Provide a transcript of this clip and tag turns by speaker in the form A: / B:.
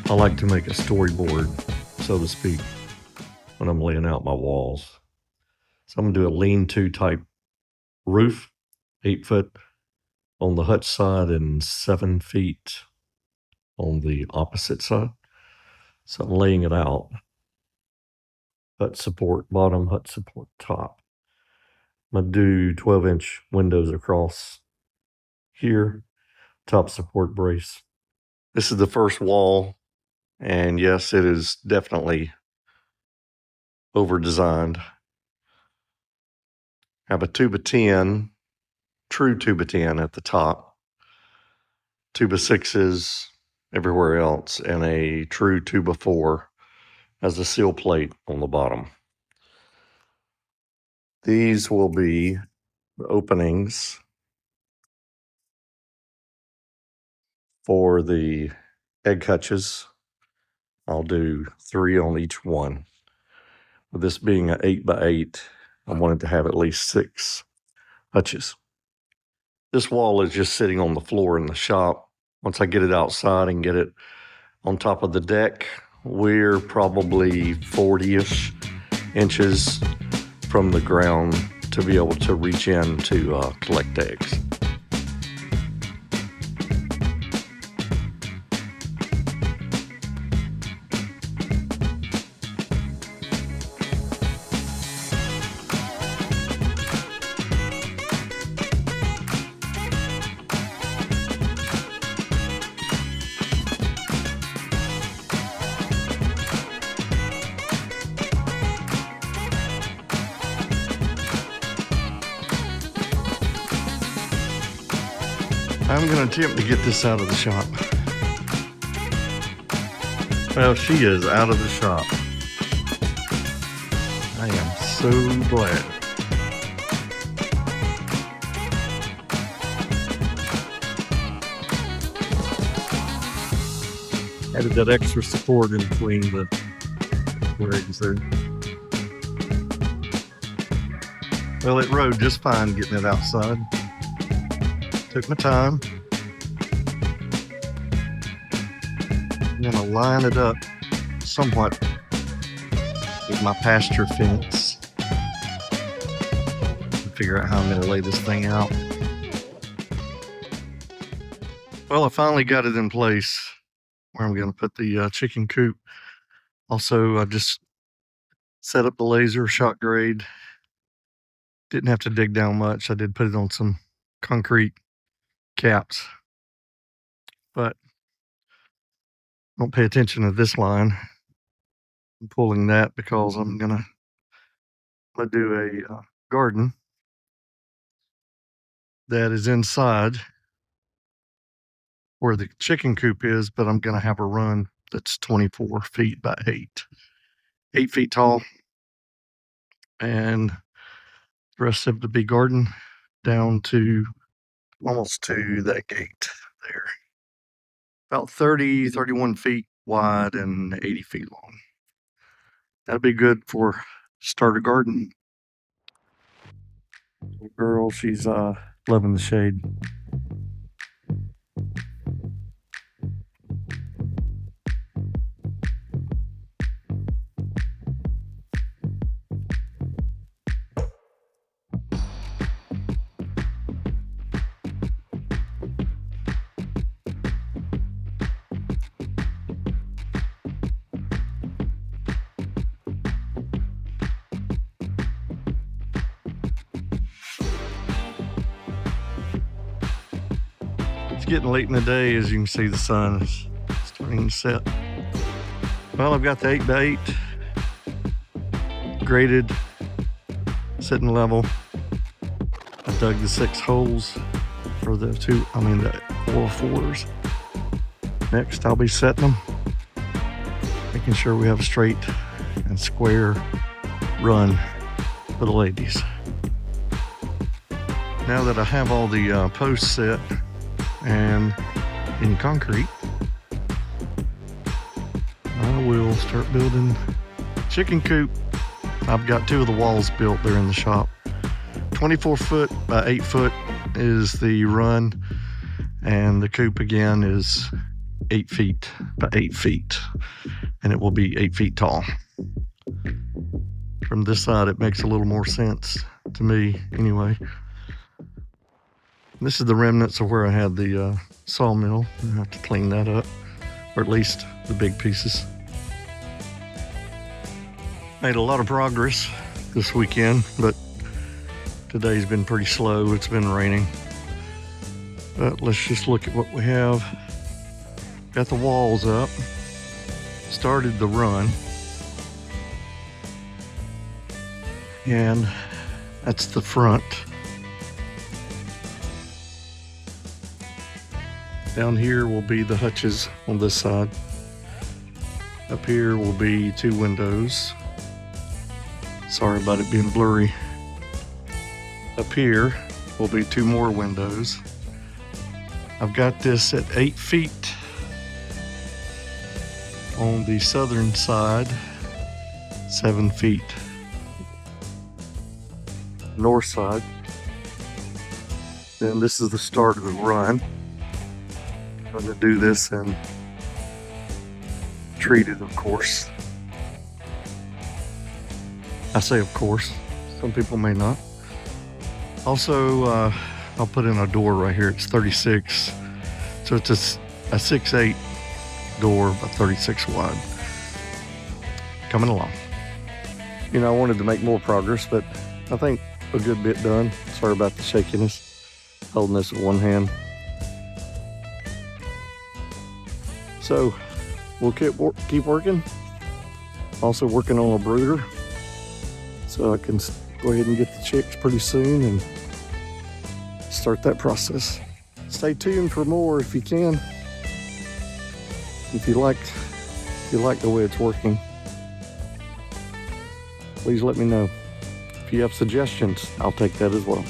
A: I like to make a storyboard, so to speak, when I'm laying out my walls. So I'm gonna do a lean-to type roof, 8 foot on the hutch side and 7 feet on the opposite side. So I'm laying it out. Hut support bottom, hut support top. I'm gonna do 12-inch windows across here, top support brace. This is the first wall, and yes, it is definitely over designed. Have a 2x10, true 2x10 at the top, 2x6s everywhere else, and a true 2x4 as a seal plate on the bottom. These will be the openings for the egg hutches. I'll do 3 on each one. With this being an 8x8, I wanted to have at least 6 hutches. This wall is just sitting on the floor in the shop. Once I get it outside and get it on top of the deck, we're probably 40-ish inches from the ground to be able to reach in to collect eggs. I'm going to attempt to get this out of the shop. Well, she is out of the shop. I am so glad. Added that extra support in between the legs there. Well, it rode just fine getting it outside. Took my time. I'm gonna line it up somewhat with my pasture fence and figure out how I'm gonna lay this thing out. Well, I finally got it in place where I'm gonna put the chicken coop. Also, I just set up the laser shot grade. Didn't have to dig down much. I did put it on some concrete caps, but don't pay attention to this line. I'm pulling that because I'm gonna do a garden that is inside where the chicken coop is, but I'm gonna have a run that's 24 feet by 8 feet tall, and the rest of it to be garden down to almost to that gate there. About 31 feet wide and 80 feet long. That'd be good for starter garden. Girl, she's loving the shade. Getting late in the day. As you can see, the sun is starting to set. Well, I've got the 8x8 graded, sitting level. I dug the 6 holes for the 404s. Next, I'll be setting them, making sure we have a straight and square run for the ladies. Now that I have all the posts set and in concrete, I will start building chicken coop. I've got 2 of the walls built there in the shop. 24 foot by 8 foot is the run, and the coop again is 8 feet by 8 feet, and it will be 8 feet tall. From this side, it makes a little more sense to me anyway. This is the remnants of where I had the sawmill. I have to clean that up, or at least the big pieces. Made a lot of progress this weekend, but today's been pretty slow. It's been raining. But let's just look at what we have. Got the walls up. Started the run. And that's the front. Down here will be the hutches on this side. Up here will be 2 windows. Sorry about it being blurry. Up here will be 2 more windows. I've got this at 8 feet on the southern side, 7 feet north side. Then this is the start of the run. I'm going to do this and treat it, of course. I say of course, some people may not. Also, I'll put in a door right here. It's 36, so it's a 6'8" door, about 36 wide. Coming along. You know, I wanted to make more progress, but I think a good bit done. Sorry about the shakiness, holding this with one hand. So we'll keep working. Also working on a brooder, so I can go ahead and get the chicks pretty soon and start that process. Stay tuned for more if you can. If you like the way it's working, please let me know. If you have suggestions, I'll take that as well.